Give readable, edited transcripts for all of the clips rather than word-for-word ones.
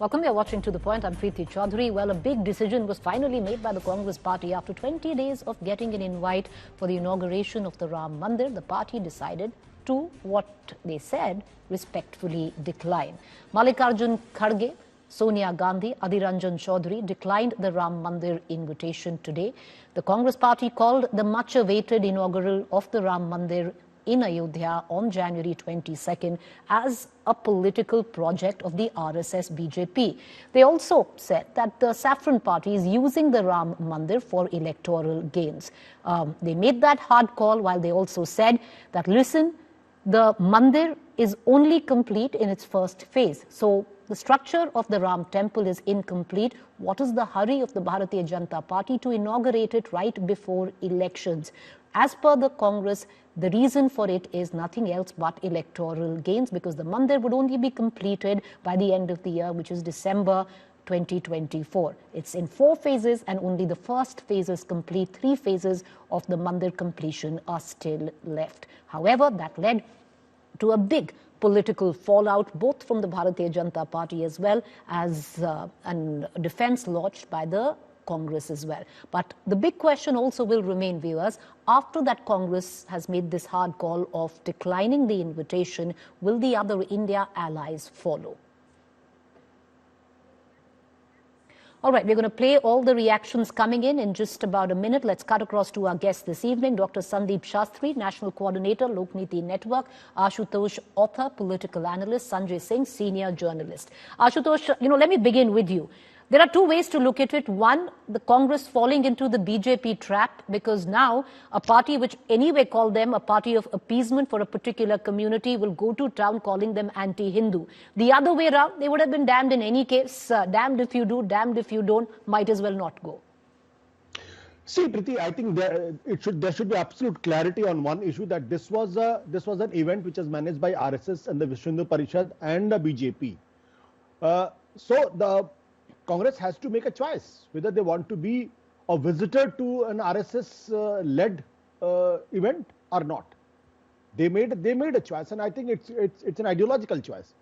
Welcome, you're watching To The Point. I'm Preeti Chaudhary. Well, a big decision was finally made by the Congress party after 20 days of getting an invite for the inauguration of the Ram Mandir. The party decided to, what they said, respectfully decline. Mallikarjun Kharge, Sonia Gandhi, Adhiranjan Chaudhary declined the Ram Mandir invitation today. The Congress party called the much-awaited inaugural of the Ram Mandir in Ayodhya on January 22nd as a political project of the RSS BJP. They also said that the Saffron party is using the Ram Mandir for electoral gains. They made that hard call, while they also said that, listen, the Mandir is only complete in its first phase. So the structure of the Ram temple is incomplete. What is the hurry of the Bharatiya Janata Party to inaugurate it right before elections? As per the Congress, the reason for it is nothing else but electoral gains, because the Mandir would only be completed by the end of the year, which is December 2024. It's in 4 phases and only the first phase is complete. 3 phases of the Mandir completion are still left. However, that led to a big political fallout, both from the Bharatiya Janata Party as well as a defense lodged by the Congress as well. But the big question also will remain, viewers, after that Congress has made this hard call of declining the invitation, will the other India allies follow? All right, we're going to play all the reactions coming in just about a minute. Let's cut across to our guest this evening, Dr. Sandeep Shastri, National Coordinator, Lokniti Network, Ashutosh, author, political analyst, Sanjay Singh, senior journalist. Ashutosh, let me begin with you. There are 2 ways to look at it. One, the Congress falling into the BJP trap, because now a party which anyway called them a party of appeasement for a particular community will go to town calling them anti-Hindu. The other way around, they would have been damned in any case. Damned if you do, damned if you don't, might as well not go. See, Preeti, I think there should be absolute clarity on one issue, that this was an event which was managed by RSS and the Vishwa Hindu Parishad and the BJP. So the Congress has to make a choice whether they want to be a visitor to an RSS-led event or not. They made a choice, and I think it's an ideological choice.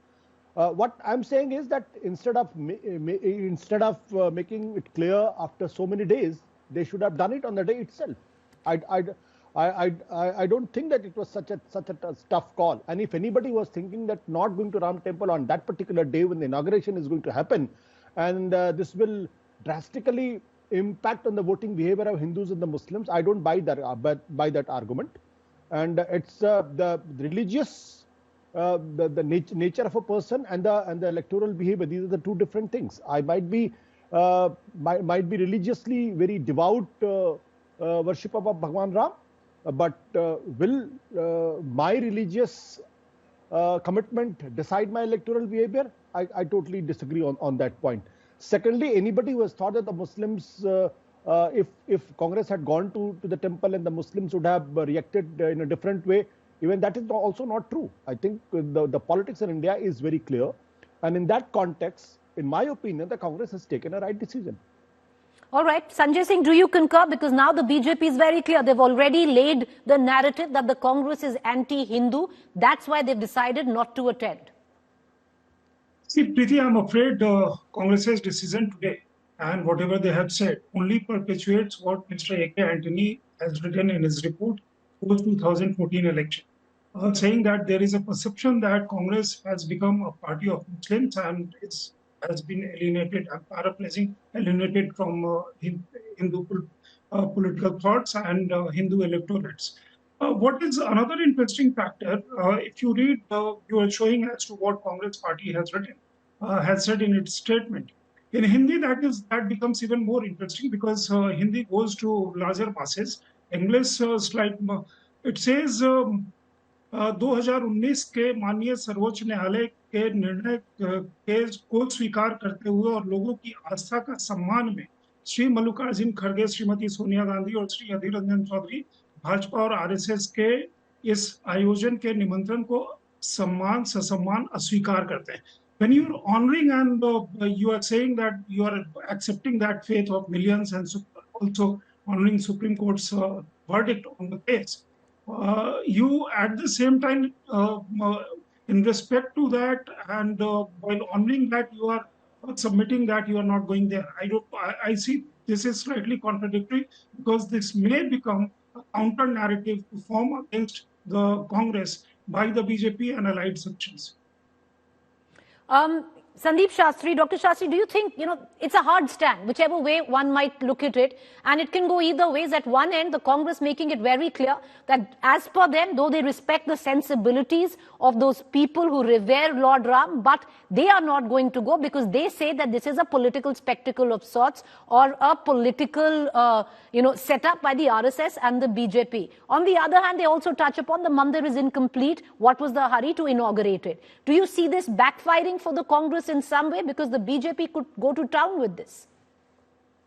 What I'm saying is that instead of making it clear after so many days, they should have done it on the day itself. I don't think that it was such a tough call. And if anybody was thinking that not going to Ram Temple on that particular day when the inauguration is going to happen, and this will drastically impact on the voting behavior of Hindus and the Muslims, I don't buy that argument. And it's the religious, the nature of a person and the electoral behavior. These are the 2 different things. I might be religiously very devout worshipper of Bhagwan Ram, but will my religious commitment decide my electoral behavior? I totally disagree on that point. Secondly, anybody who has thought that the Muslims, if Congress had gone to the temple and the Muslims would have reacted in a different way, even that is also not true. I think the politics in India is very clear. And in that context, in my opinion, the Congress has taken a right decision. All right. Sanjay Singh, do you concur? Because now the BJP is very clear. They've already laid the narrative that the Congress is anti-Hindu. That's why they've decided not to attend. See, Preeti, I'm afraid Congress's decision today and whatever they have said only perpetuates what Mr. A.K. Antony has written in his report post 2014 election, saying that there is a perception that Congress has become a party of Muslims and has been alienated, I'm paraphrasing, alienated from Hindu political thoughts and Hindu electorates. What is another interesting factor, if you read, you are showing as to what Congress party has written, has said in its statement. In Hindi, that becomes even more interesting, because Hindi goes to larger masses. English, it says 2019 के माननीय सर्वोच्च न्यायालय के निर्णय को स्वीकार करते हुए और लोगों की आस्था का सम्मान में श्री मल्लिकार्जुन खड़गे, श्रीमती सोनिया गांधी और श्री अधीर रंजन चौधरी भाजपा और आरएसएस के इस आयोजन के निमंत्रण को ससम्मान अस्वीकार करते हैं. When you are honoring and you are saying that you are accepting that faith of millions and also honoring Supreme Court's verdict on the case, you at the same time, in respect to that and while honoring that, you are submitting that you are not going there. I see this is slightly contradictory, because this may become a counter narrative to form against the Congress by the BJP and allied sections. Sandeep Shastri, Dr. Shastri, do you think, it's a hard stand, whichever way one might look at it, and it can go either ways. At one end, the Congress making it very clear that as per them, though they respect the sensibilities of those people who revere Lord Ram, but they are not going to go because they say that this is a political spectacle of sorts, or a political, setup by the RSS and the BJP. On the other hand, they also touch upon the mandir is incomplete. What was the hurry to inaugurate it? Do you see this backfiring for the Congress in some way, because the BJP could go to town with this?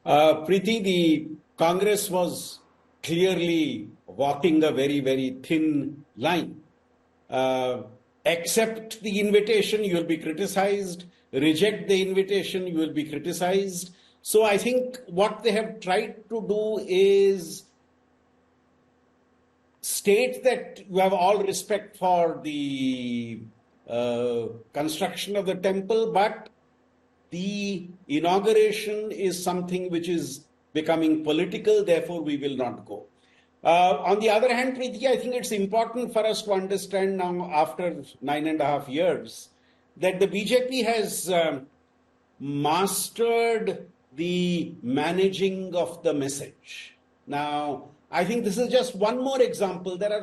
Preeti, the Congress was clearly walking a very, very thin line. Accept the invitation, you will be criticized. Reject the invitation, you will be criticized. So I think what they have tried to do is state that you have all respect for the construction of the temple, but the inauguration is something which is becoming political, therefore we will not go. On the other hand, Preeti, I think it's important for us to understand now, after 9.5 years, that the BJP has mastered the managing of the message. Now, I think this is just one more example. There are,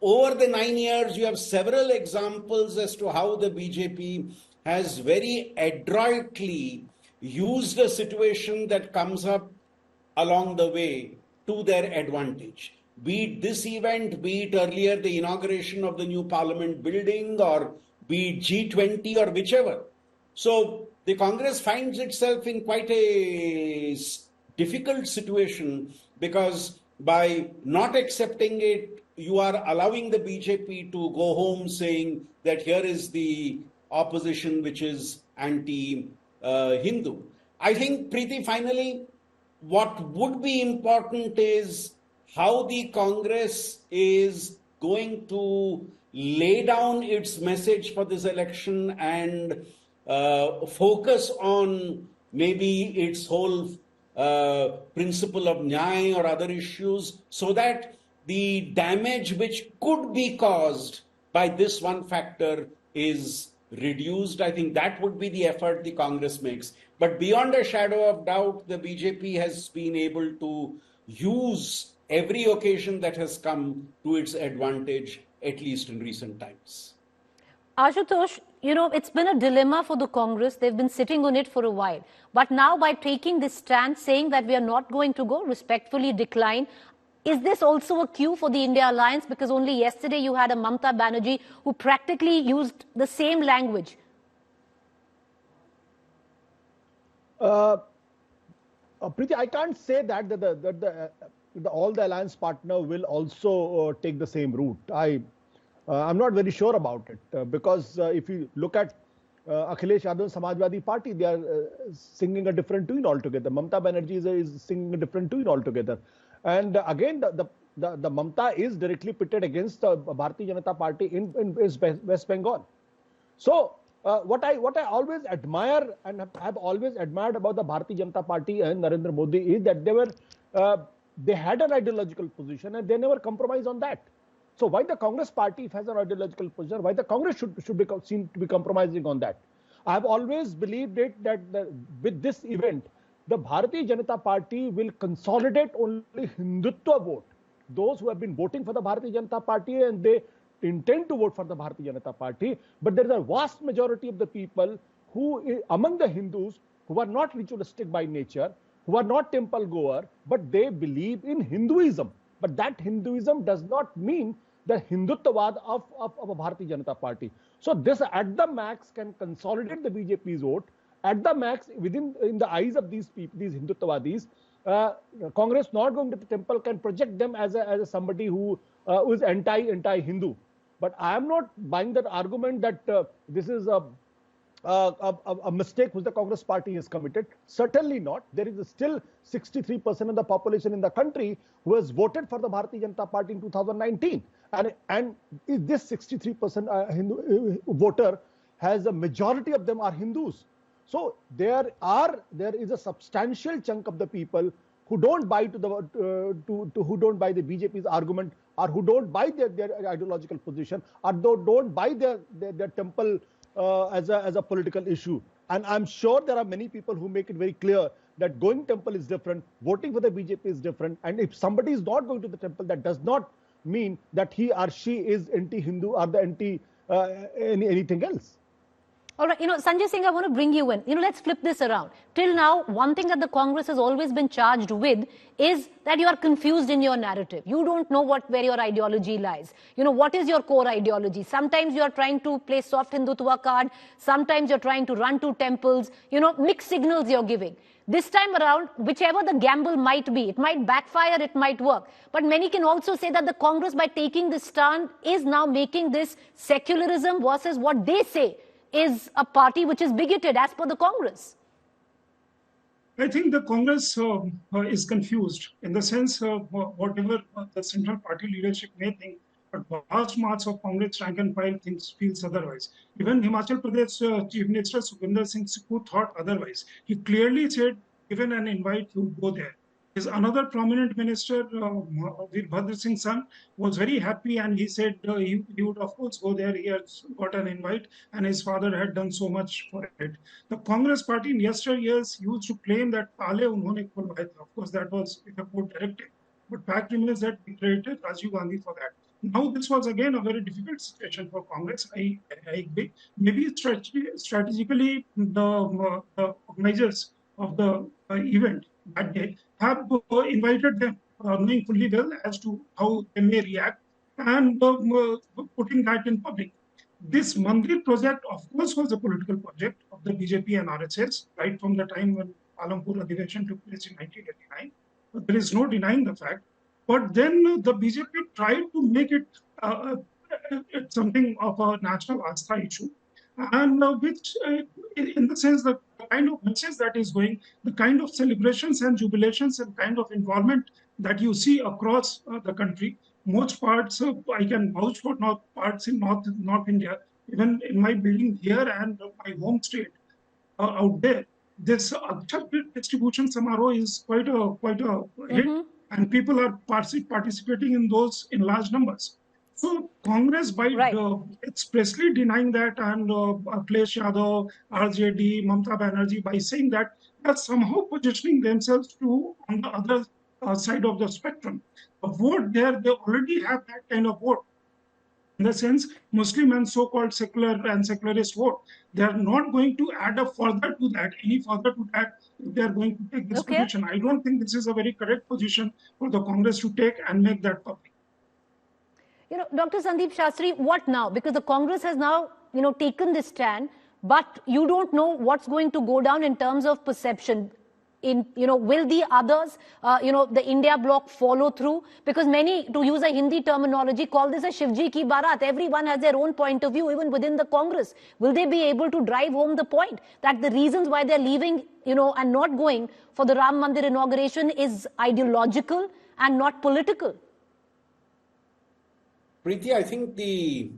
over the 9 years, you have several examples as to how the BJP has very adroitly used a situation that comes up along the way to their advantage. Be it this event, be it earlier the inauguration of the new parliament building, or be it G20 or whichever. So the Congress finds itself in quite a difficult situation, because by not accepting it, you are allowing the BJP to go home saying that here is the opposition which is anti-Hindu. I think, Preeti, finally, what would be important is how the Congress is going to lay down its message for this election and focus on maybe its whole principle of Nyay or other issues, so that the damage which could be caused by this one factor is reduced. I think that would be the effort the Congress makes. But beyond a shadow of doubt, the BJP has been able to use every occasion that has come to its advantage, at least in recent times. Ashutosh, it's been a dilemma for the Congress. They've been sitting on it for a while. But now, by taking this stand, saying that we are not going to go, respectfully decline, is this also a cue for the India Alliance? Because only yesterday you had a Mamata Banerjee who practically used the same language. Preeti, I can't say that all the alliance partner will also take the same route. I'm not very sure about it, because if you look at Akhilesh Yadav Samajwadi Party, they are singing a different tune altogether. Mamata Banerjee is singing a different tune altogether. And again, the Mamata is directly pitted against the Bharatiya Janata Party in West Bengal. So what I always admire and have always admired about the Bharatiya Janata Party and Narendra Modi is that they had an ideological position and they never compromise on that. So why the Congress party, if has an ideological position, why the Congress should be seen to be compromising on that? I have always believed that with this event, the Bharatiya Janata Party will consolidate only Hindutva vote. Those who have been voting for the Bharatiya Janata Party and they intend to vote for the Bharatiya Janata Party, but there is a vast majority of the people who, among the Hindus, who are not ritualistic by nature, who are not temple goer, but they believe in Hinduism. But that Hinduism does not mean the Hinduttavad of a Bharatiya Janata Party. So this at the max can consolidate the BJP's vote. At the max, in the eyes of these people, these Hinduttavadis, Congress not going to the temple can project them as somebody who is anti-Hindu. But I am not buying that argument that this is a mistake which the Congress party has committed. Certainly not. There is still 63% of the population in the country who has voted for the Bharatiya Janata Party in 2019. And this 63% Hindu voter has a majority of them are Hindus. So there is a substantial chunk of the people who don't buy to the who don't buy the BJP's argument, or who don't buy their ideological position, or don't buy their temple as a political issue. And I'm sure there are many people who make it very clear that going temple is different, voting for the BJP is different. And if somebody is not going to the temple, that does not mean that he or she is anti-Hindu or the anti anything else. All right, Sanjay Singh, I want to bring you in. Let's flip this around. Till now, one thing that the Congress has always been charged with is that you are confused in your narrative. You don't know where your ideology lies. What is your core ideology? Sometimes you are trying to play soft Hindutva card. Sometimes you're trying to run to temples. Mixed signals you're giving. This time around, whichever the gamble might be, it might backfire, it might work. But many can also say that the Congress, by taking this stand, is now making this secularism versus what they say is a party which is bigoted as per the Congress. I think the Congress is confused in the sense of whatever the central party leadership may think, but vast mass of Congress rank and file feels otherwise. Even Himachal Pradesh Chief Minister Sukhvinder Singh Sukkhu thought otherwise. He clearly said, given an invite, he would go there. His another prominent minister, Veerbhadra Singh's son, was very happy, and he said he would of course go there. He has got an invite, and his father had done so much for it. The Congress party in yesteryears used to claim that Pale unhone khulwaya tha. Of course, that was a court directive. But fact remains that we credited Rajiv Gandhi for that. Now, this was again a very difficult situation for Congress. I agree. Maybe strategically, the organizers of the event that day have invited them, knowing fully well as to how they may react, and putting that in public. This Mandir project, of course, was a political project of the BJP and RSS, right from the time when Alampur Adhivesan took place in 1989. There is no denying the fact. But then the BJP tried to make it something of a national Astha issue, and which, in the sense that the kind of message that is going, the kind of celebrations and jubilations and kind of involvement that you see across the country, most parts, I can vouch for parts in North India, even in my building here and my home state out there, this Akshat distribution Samaro is quite a hit, and people are participating in those in large numbers. So Congress, by expressly denying that, and Akhilesh Yadav, RJD, Mamata Banerjee, by saying that, they are somehow positioning themselves to on the other side of the spectrum. A vote there, they already have that kind of vote. In the sense, Muslim and so-called secular and secularist vote, they are not going to add up any further to that, if they are going to take this position. I don't think this is a very correct position for the Congress to take and make that public. Dr. Sandeep Shastri, what now? Because the Congress has now, taken this stand, but you don't know what's going to go down in terms of perception. Will the others, the India bloc follow through? Because many, to use a Hindi terminology, call this a Shivji ki Barat. Everyone has their own point of view, even within the Congress. Will they be able to drive home the point that the reasons why they're leaving, and not going for the Ram Mandir inauguration is ideological and not political? Preeti, I think the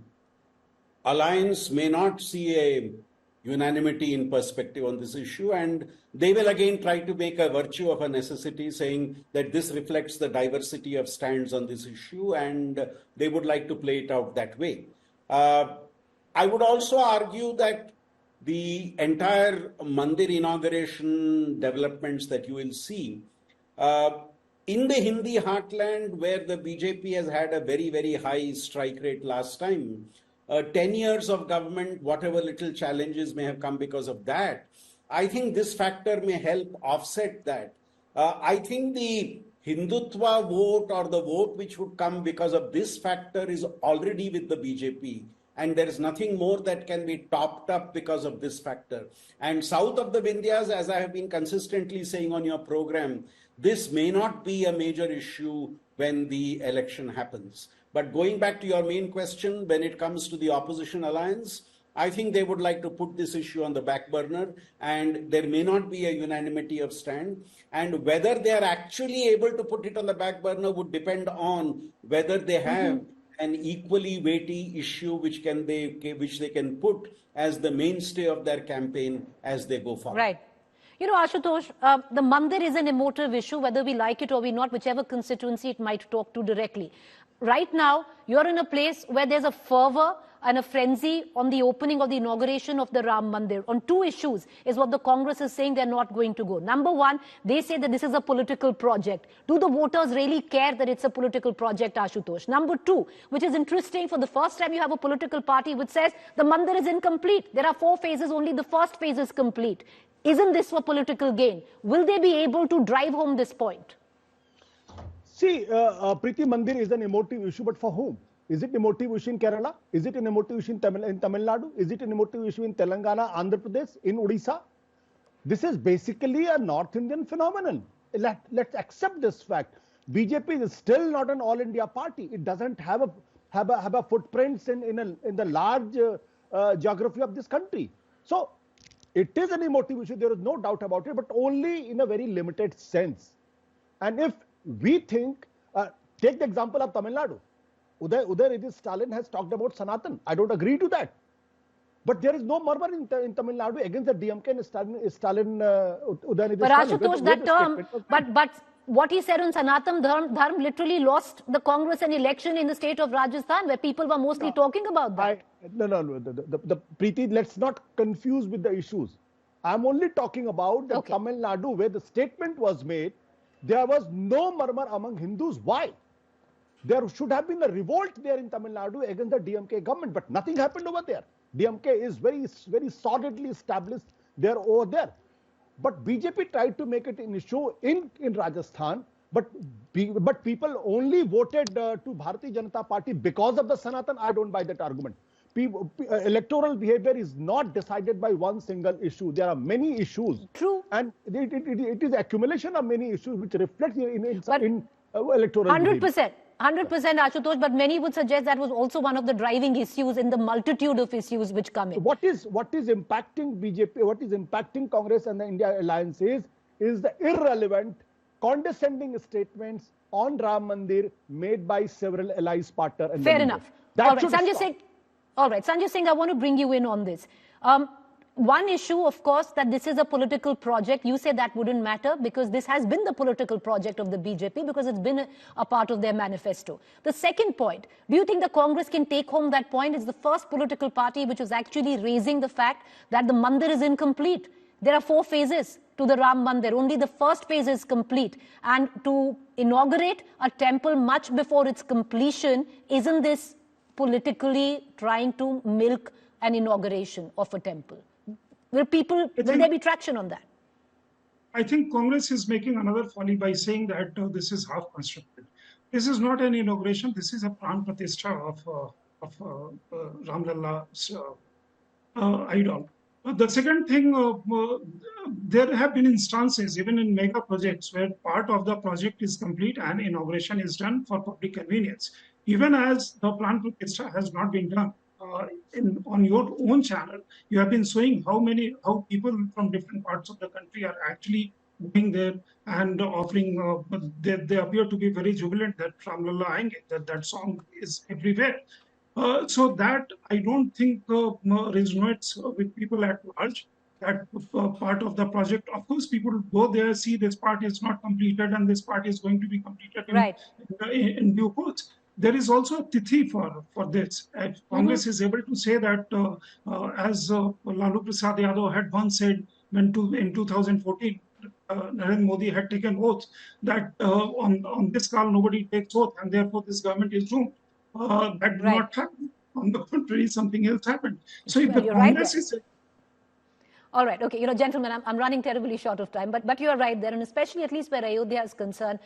alliance may not see a unanimity in perspective on this issue, and they will again try to make a virtue of a necessity, saying that this reflects the diversity of stands on this issue, and they would like to play it out that way. I would also argue that the entire Mandir inauguration developments that you will see in the Hindi heartland, where the BJP has had a very, very high strike rate last time, 10 years of government, whatever little challenges may have come because of that, I think this factor may help offset that. I think the Hindutva vote, or the vote which would come because of this factor, is already with the BJP. And there is nothing more that can be topped up because of this factor. And south of the Vindhyas, as I have been consistently saying on your program, this may not be a major issue when the election happens. But going back to your main question, when it comes to the opposition alliance, I think they would like to put this issue on the back burner, and there may not be a unanimity of stand. And whether they are actually able to put it on the back burner would depend on whether they have an equally weighty issue which they can put as the mainstay of their campaign as they go forward. Right. You know, Ashutosh, the Mandir is an emotive issue, whether we like it or we not, whichever constituency it might talk to directly. Right now, you're in a place where there's a fervor and a frenzy on the opening or the inauguration of the Ram Mandir. On two issues is what the Congress is saying they're not going to go. Number one, they say that this is a political project. Do the voters really care that it's a political project, Ashutosh? Number two, which is interesting, for the first time you have a political party which says the Mandir is incomplete. There are 4 phases, only the first phase is complete. Isn't this for political gain? Will they be able to drive home this point? See, Preeti, Mandir is an emotive issue, but for whom? Is it emotive issue in Kerala? Is it an emotive issue in Tamil Nadu? Is it an emotive issue in Telangana, Andhra Pradesh, in Odisha? This is basically a North Indian phenomenon. Let's accept this fact. BJP is still not an all-India party. It doesn't have a footprints in the large geography of this country. So it is an emotive issue. There is no doubt about it, but only in a very limited sense. And if we think, take the example of Tamil Nadu. Uday Stalin has talked about Sanatan. I don't agree to that. But there is no murmur in Tamil Nadu against the DMK and Stalin. But Ashutosh, that term, but what he said on Sanatan Dharm literally lost the Congress an election in the state of Rajasthan, where people were mostly talking about that. No. Preeti, let's not confuse with the issues. I'm only talking about the Tamil Nadu, where the statement was made. There was no murmur among Hindus. Why? There should have been a revolt there in Tamil Nadu against the DMK government, but nothing happened over there. DMK is very solidly established there over there. But BJP tried to make it an issue in Rajasthan, but people only voted to Bharatiya Janata Party because of the Sanatan. I don't buy that argument. Electoral behavior is not decided by one single issue. There are many issues. True. And it is accumulation of many issues which reflect in electoral 100%. behavior. 100%, Ashutosh, but many would suggest that was also one of the driving issues in the multitude of issues which come in. So what is impacting BJP, what is impacting Congress and the India alliance is the irrelevant, condescending statements on Ram Mandir made by several allies, partner and fair enough. All right, Sanjay Singh, I want to bring you in on this. One issue, of course, that this is a political project. You say that wouldn't matter because this has been the political project of the BJP because it's been a part of their manifesto. The second point, do you think the Congress can take home that point? It's the first political party which is actually raising the fact that the Mandir is incomplete. There are 4 phases to the Ram Mandir. Only the first phase is complete. And to inaugurate a temple much before its completion, isn't this politically trying to milk an inauguration of a temple? Will there be traction on that? I think Congress is making another folly by saying that this is half constructed. This is not an inauguration. This is a pran pratishtha of Ram Lalla's idol. The second thing, there have been instances, even in mega projects, where part of the project is complete and inauguration is done for public convenience. Even as the pran pratishtha has not been done. On your own channel, you have been showing how people from different parts of the country are actually going there and offering. They appear to be very jubilant that Ram Lalla Aayenge, that song is everywhere. So that I don't think resonates with people at large. That part of the project, of course, people go there, see this part is not completed and this part is going to be completed in due course. There is also a tithi for this. Congress is able to say that, as Lalu Prasad Yadav had once said in 2014, Narendra Modi had taken oath that on this call nobody takes oath and therefore this government is doomed. That did not happen. On the contrary, something else happened. So if the Congress is... All right. Okay. Gentlemen, I'm running terribly short of time, but you're right there. And especially at least where Ayodhya is concerned,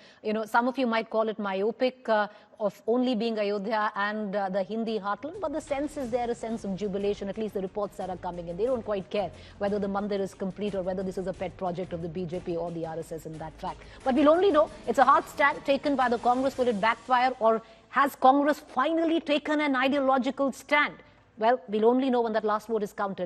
some of you might call it myopic of only being Ayodhya and the Hindi heartland. But the sense is there, a sense of jubilation, at least the reports that are coming in. They don't quite care whether the Mandir is complete or whether this is a pet project of the BJP or the RSS in that fact. But we'll only know it's a hard stand taken by the Congress. Will it backfire, or has Congress finally taken an ideological stand? Well, we'll only know when that last vote is counted.